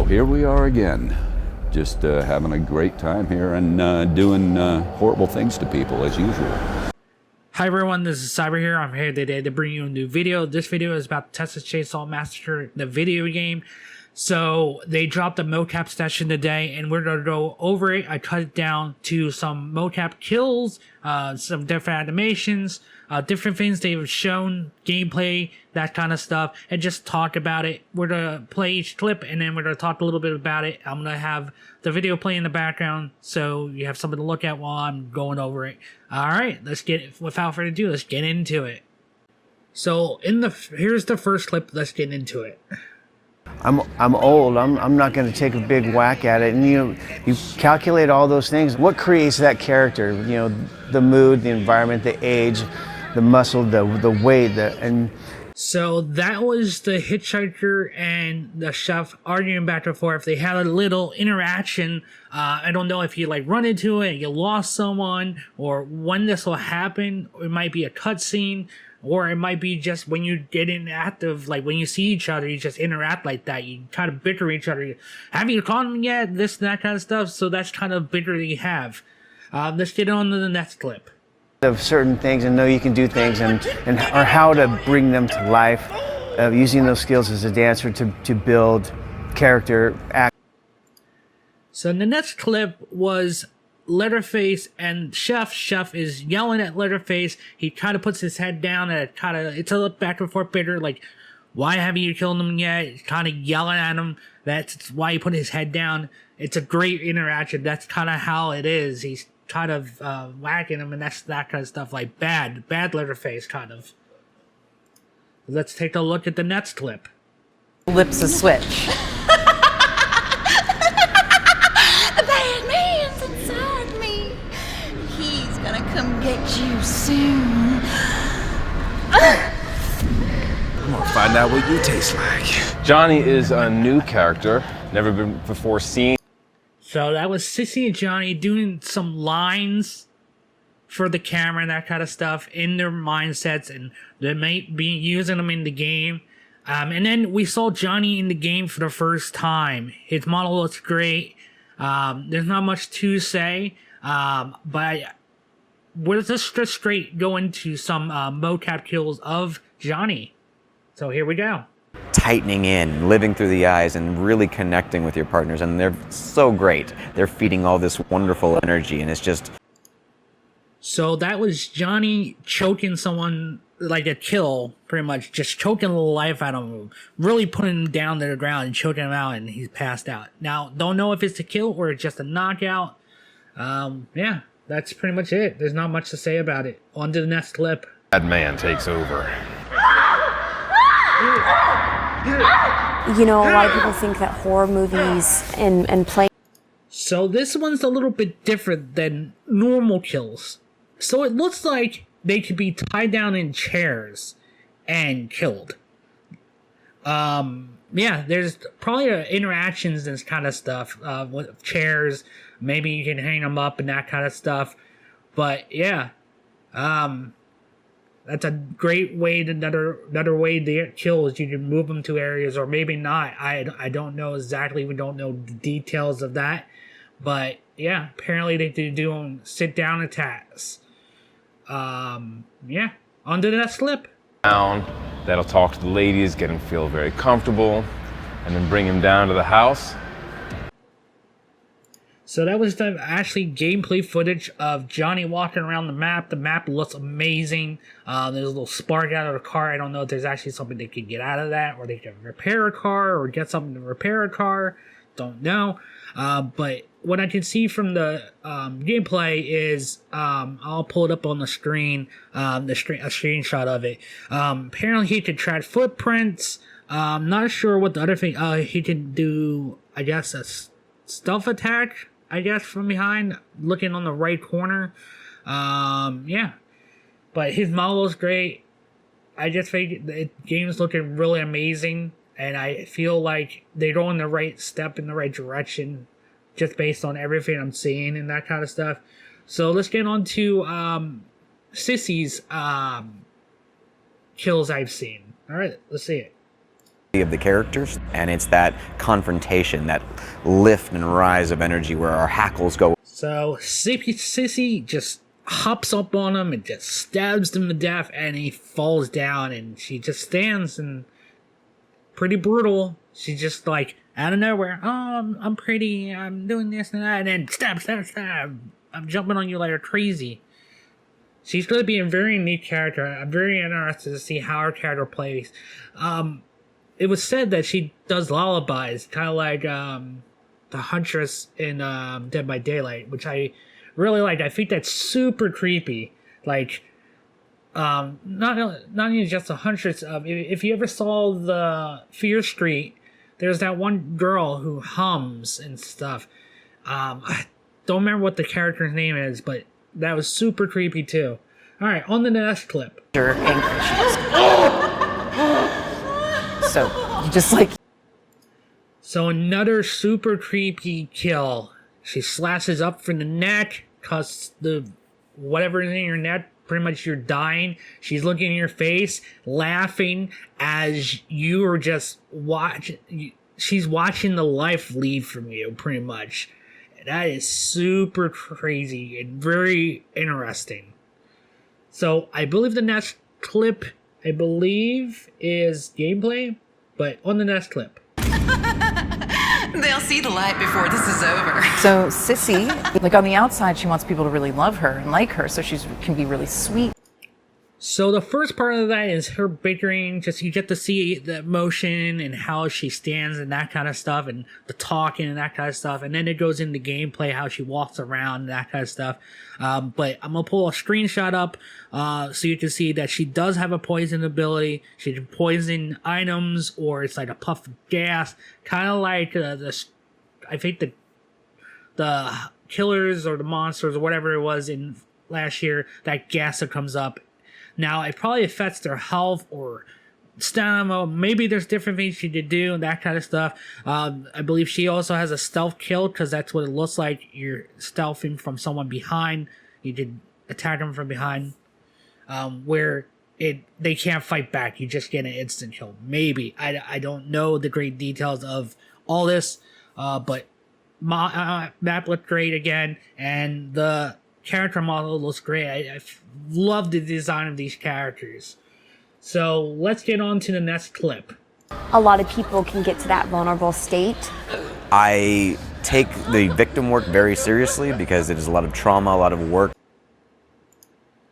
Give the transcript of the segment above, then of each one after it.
here we are again, just having a great time here and doing horrible things to people as usual. Hi everyone, this is Cyber here. I'm here today to bring you a new video. This video is about Texas Chainsaw Massacre, the video game. So they dropped a mocap session today and we're going to go over it. I cut it down to some mocap kills, some different animations, different things they've shown, gameplay, that kind of stuff, and just talk about it. We're going to play each clip and then we're going to talk a little bit about it. I'm going to have the video play in the background so you have something to look at while I'm going over it. Alright, without further ado, let's get into it. So here's the first clip, let's get into it. I'm old. I'm not going to take a big whack at it. And you calculate all those things. What creates that character? The mood, the environment, the age, the muscle, the weight, So that was the hitchhiker and the chef arguing back and forth. They had a little interaction. I don't know if you run into it, you lost someone, or when this will happen. It might be a cutscene. Or it might be just when you get in active, when you see each other, you just interact like that. You kind of bicker each other. Have you caught them yet? This and that kind of stuff. So that's kind of bicker that you have. Let's get on to the next clip. Of certain things and know you can do things or how to bring them to life. Using those skills as a dancer to build character, act. So the next clip was Leatherface and Chef. Chef is yelling at Leatherface. He kind of puts his head down and it's a back and forth bitter, why haven't you killed him yet? He's kind of yelling at him. That's why he put his head down. It's a great interaction. That's kind of how it is. He's kind of whacking him, and that's that kind of stuff, bad Leatherface kind of. Let's take a look at the next clip. Lips a switch. Come get you soon. I'm gonna find out what you taste like. Johnny is a new character, never been before seen. So that was Sissy and Johnny doing some lines for the camera and that kind of stuff in their mindsets, and they might be using them in the game. And then we saw Johnny in the game for the first time. His model looks great. There's not much to say, but we'll just straight go into some mocap kills of Johnny. So here we go. Tightening in, living through the eyes, and really connecting with your partners. And they're so great. They're feeding all this wonderful energy, and it's just... So that was Johnny choking someone, a kill, pretty much. Just choking the life out of him. Really putting him down to the ground and choking him out, and he's passed out. Now, don't know if it's a kill or just a knockout. Yeah. That's pretty much it. There's not much to say about it. On to the next clip. Bad man takes over. A lot of people think that horror movies and play... So this one's a little bit different than normal kills. So it looks like they could be tied down in chairs and killed. Yeah, there's probably interactions and this kind of stuff with chairs. Maybe you can hang them up and that kind of stuff. But yeah, that's a great way. Another way to get kills. You can move them to areas, or maybe not. I don't know exactly. We don't know the details of that. But yeah, apparently they do sit down attacks. Yeah, on to the next clip. That'll talk to the ladies, get them feel very comfortable, and then bring him down to the house. So that was actually gameplay footage of Johnny walking around the map. The map looks amazing. There's a little spark out of the car. I don't know if there's actually something they could get out of that, or they can repair a car, or get something to repair a car. Don't know. But what I can see from the gameplay is, I'll pull it up on the screen, a screenshot of it. Apparently he can track footprints. Not sure what the other thing, he can do, I guess, a stealth attack, from behind, looking on the right corner. Yeah. But his model is great. I just think the game's looking really amazing, and I feel like they're going the right step in the right direction, just based on everything I'm seeing and that kind of stuff. So let's get on to Sissy's kills I've seen. Alright, let's see it. of the characters, and it's that confrontation, that lift and rise of energy where our hackles go. So Sissy just hops up on him and just stabs him to death, and he falls down, and she just stands and pretty brutal. She's just like out of nowhere, oh, I'm pretty, I'm doing this and that, and then stab, stab, stab. I'm jumping on you like a crazy. She's going to be a very neat character. I'm very interested to see how her character plays. It was said that she does lullabies, kind of like the Huntress in Dead by Daylight, which I really like. I think that's super creepy. Like, not even just the Huntress. If you ever saw the Fear Street, there's that one girl who hums and stuff. I don't remember what the character's name is, but that was super creepy too. All right, on the next clip. You're angry. She just... So you just like... So another super creepy kill. She slashes up from the neck, cause the whatever is in your neck, pretty much you're dying. She's looking in your face, laughing as you are just watching. She's watching the life leave from you, pretty much. That is super crazy and very interesting. So I believe the next clip, is gameplay, but on the next clip. They'll see the light before this is over. So Sissy, like on the outside, she wants people to really love her and like her, so she can be really sweet. So the first part of that is her bickering. Just you get to see the emotion and how she stands and that kind of stuff, and the talking and that kind of stuff. And then it goes into gameplay, how she walks around and that kind of stuff. But I'm gonna pull a screenshot up so you can see that she does have a poison ability. She can poison items, or it's like a puff of gas, kind of like I think the killers or the monsters or whatever it was in last year. That gas that comes up. Now, it probably affects their health or stamina. Maybe there's different things she could do and that kind of stuff. I believe she also has a stealth kill, because that's what it looks like. You're stealthing from someone behind. You could attack them from behind, where they can't fight back. You just get an instant kill. Maybe. I don't know the great details of all this, but map looked great again, and the character model looks great. I love the design of these characters. So let's get on to the next clip. A lot of people can get to that vulnerable state. I take the victim work very seriously because it is a lot of trauma, a lot of work.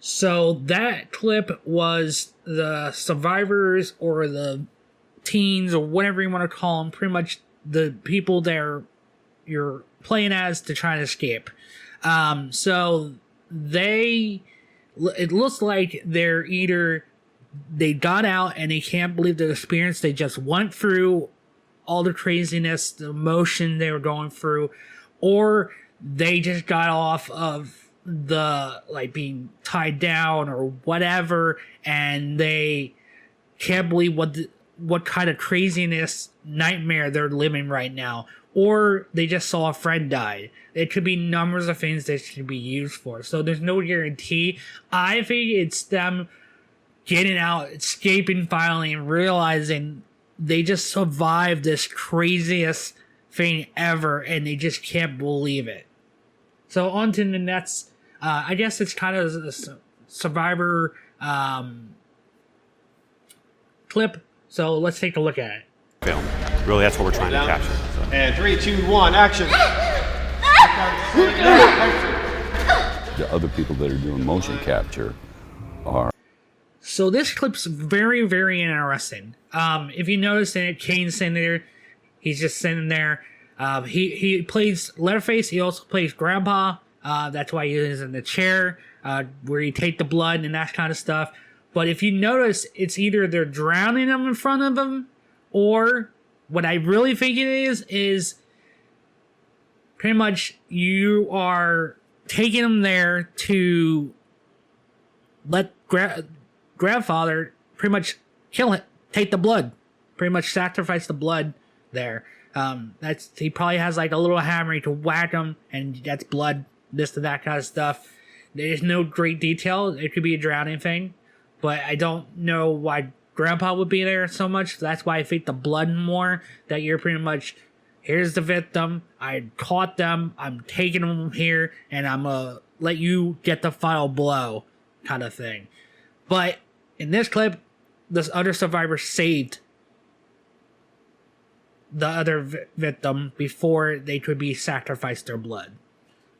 So that clip was the survivors or the teens or whatever you want to call them, pretty much the people that you're playing as to try to escape. So it looks like they got out and they can't believe the experience. They just went through all the craziness, the emotion they were going through, or they just got off of the, like, being tied down or whatever, and they can't believe what kind of craziness nightmare they're living right now. Or they just saw a friend die. It could be numbers of things that should be used for. So there's no guarantee. I think it's them getting out, escaping finally, and realizing they just survived this craziest thing ever, and they just can't believe it. So on to the next, I guess it's kind of a survivor clip. So let's take a look at it. Film. Really, that's what we're trying to capture. So. And 3, 2, 1, action. The other people that are doing motion capture are. So this clip's very, very interesting. If you notice in it, Kane's sitting there. He's just sitting there. He plays Leatherface. He also plays Grandpa. That's why he is in the chair, where you take the blood and that kind of stuff. But if you notice, it's either they're drowning him in front of him, or what I really think it is pretty much you are taking him there to let grandfather pretty much kill him, take the blood, pretty much sacrifice the blood there. He probably has like a little hammer to whack him, and that's blood, this and that kind of stuff. There's no great detail. It could be a drowning thing, but I don't know why grandpa would be there so much. That's why I think the blood more, that you're pretty much, here's the victim, I caught them, I'm taking them here, and I'm gonna let you get the final blow kind of thing. But in this clip, this other survivor saved the other victim before they could be sacrificed their blood.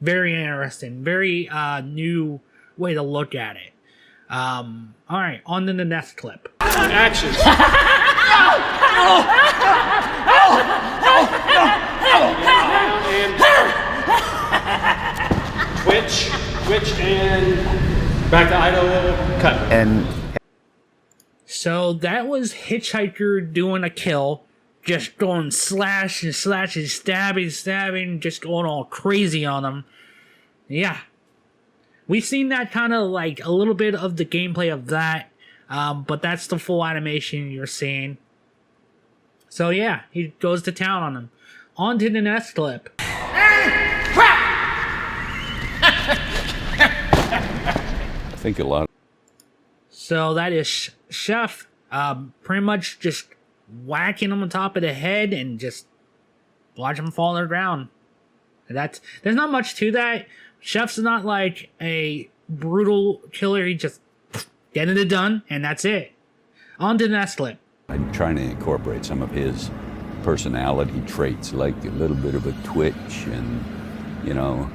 Very interesting. Very new way to look at it. Alright, on to the next clip. Action. And twitch, and back to Idaho, cut. And So that was Hitchhiker doing a kill, just going slash and slash and stabbing, just going all crazy on them. Yeah. We've seen that kind of like a little bit of the gameplay of that, but that's the full animation you're seeing. So yeah, he goes to town on them. On to the next clip. I think a lot. So that is Chef, pretty much just whacking him on top of the head and just watch him fall on the ground. There's not much to that. Chef's not like a brutal killer. He just getting it done, and that's it. On to the next clip. I'm trying to incorporate some of his personality traits, like a little bit of a twitch and, you know.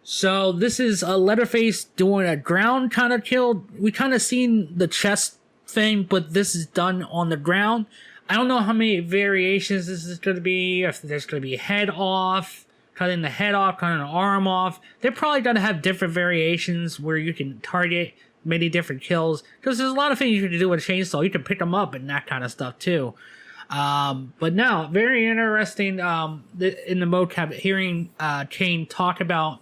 So this is a Leatherface doing a ground kind of kill. We kind of seen the chest thing, but this is done on the ground. I don't know how many variations this is going to be, if there's going to be head off, cutting the head off, cutting the arm off. They're probably going to have different variations where you can target many different kills, because there's a lot of things you can do with a chainsaw. You can pick them up and that kind of stuff too. But no, very interesting in the mocap, hearing Kane talk about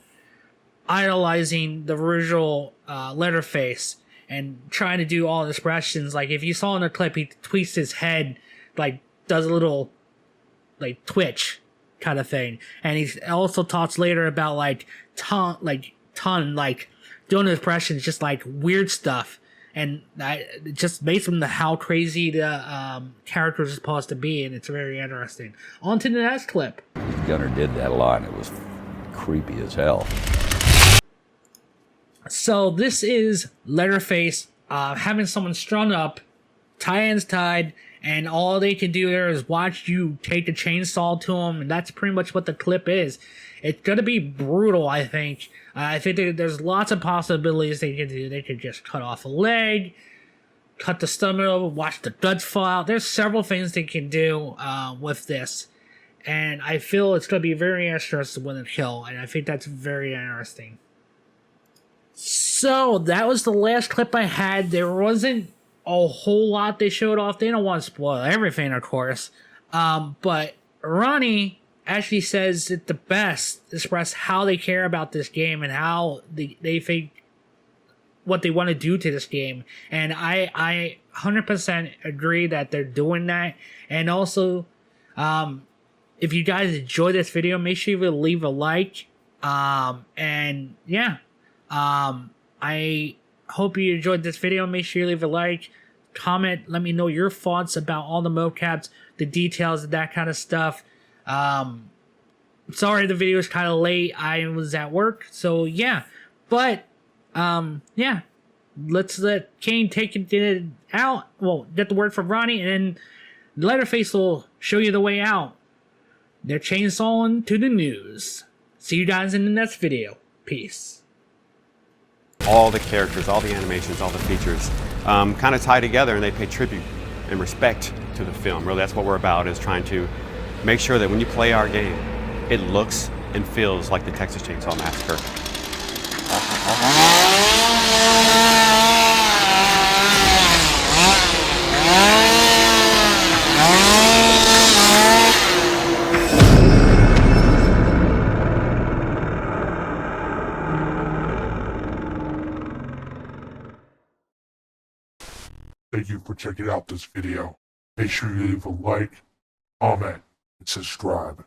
idolizing the original Leatherface and trying to do all the expressions. Like if you saw in the clip, he tweaks his head, like does a little like twitch kind of thing. And he also talks later about like doing expressions, just like weird stuff. And just based on how crazy the characters are supposed to be, and it's very interesting. On to the next clip. Gunner did that a lot, and it was creepy as hell. So this is Leatherface having someone strung up, tie ends tied, and all they can do there is watch you take the chainsaw to him, and that's pretty much what the clip is. It's gonna be brutal, I think. I think there's lots of possibilities they could do. They could just cut off a leg, cut the stomach, watch the guts fall out. There's several things they can do with this, and I feel it's gonna be very interesting when they kill, and I think that's very interesting. So that was the last clip I had. There wasn't a whole lot they showed off. They don't want to spoil everything, of course. But Ronnie actually says it the best, express how they care about this game and how they think what they want to do to this game. And I 100% agree that they're doing that. And also, if you guys enjoy this video, make sure you leave a like. And yeah. I hope you enjoyed this video. Make sure you leave a like, comment, let me know your thoughts about all the mocaps, the details, and that kind of stuff. Sorry the video is kind of late. I was at work, so yeah. But, yeah. Let's let Kane take it out. Well, get the word from Ronnie, and then Leatherface will show you the way out. They're chainsawing to the news. See you guys in the next video. Peace. All the characters, all the animations, all the features kind of tie together, and they pay tribute and respect to the film. Really, that's what we're about, is trying to make sure that when you play our game, it looks and feels like the Texas Chainsaw Massacre. Thank you for checking out this video. Make sure you leave a like, comment, and subscribe.